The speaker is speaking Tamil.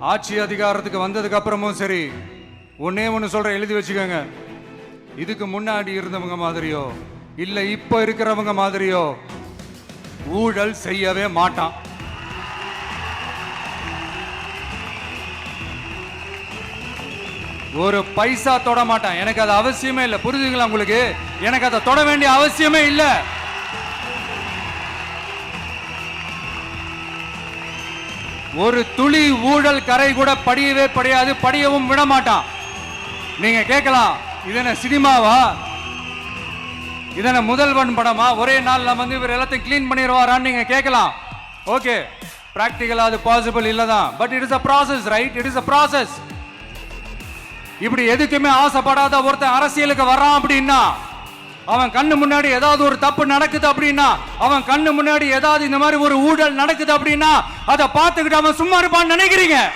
ஆட்சி அதிகாரத்துக்கு வந்ததுக்கு அப்புறமும் சரி, ஒன்னே ஒன்று சொல்ற, எழுதி வச்சுக்கோங்க. இதுக்கு முன்னாடி இருந்தவங்க மாதிரியோ இல்ல இப்ப இருக்கிறவங்க மாதிரியோ ஊழல் செய்யவே மாட்டான். ஒரு பைசா தொட மாட்டான். எனக்கு அது அவசியமே இல்லை. புரிஞ்சுங்களா உங்களுக்கு? எனக்கு அதை தொட வேண்டிய அவசியமே இல்லை. ஒரு துளி ஊழல் கரை கூட படியவே படியாது, படியவும் விட மாட்டான். நீங்க கேட்கலாம், இது என்ன சினிமாவா, இது என்ன முதல்வன் படமா, ஒரே நாள்ல வந்து இவர் எல்லாத்தையும் கிளீன் பண்ணிடுவாரான்னு நீங்க கேட்கலாம். ஓகே, பிராக்டிகலா அது பாசிபிள் இல்லதான். But it is a process, right? It is a process. இப்படி எதுக்குமே ஆசைப்படாத ஒருத்தன் அரசியலுக்கு வர்றான் அப்படின்னா, அவன் கண்ணு முன்னாடி ஏதாவது ஒரு தப்பு நடக்குது அப்படின்னா, அவன் கண்ணு முன்னாடி ஏதாவது இந்த மாதிரி ஒரு ஊழல் நடக்குது அப்படின்னா, அதை பார்த்துக்கிட்டு அவன் சும்மா இருப்பான்னு நினைக்கிறீங்க?